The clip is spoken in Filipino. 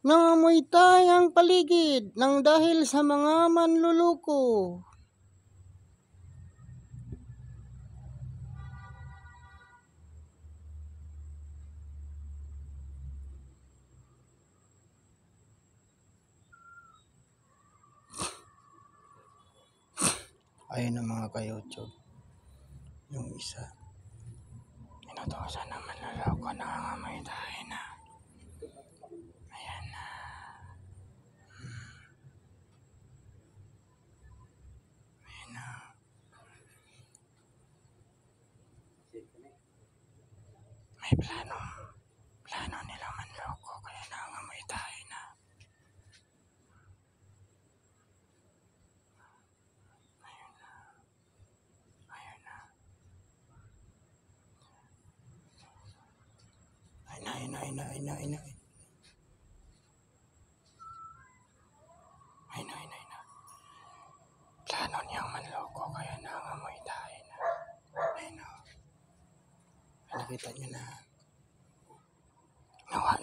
Nangamoy tayo ang paligid nang dahil sa mga manluloko. Ayun ang mga ka-YouTube. Yung isa. Inutosan ng manluloko, nangangamoy tayo na. Ayan na. Ayan na. May plano. Plano nila manloko, kaya nangangamoy tayo na. Ayun na. Ayun na. Ayun na, ayun na, ayun na, ayun na. Ayun na, ayun na, ayun na. Plano niyang manloko, kaya nangangamoy tayo na. Ayun na. Nakita niyo na. Nawa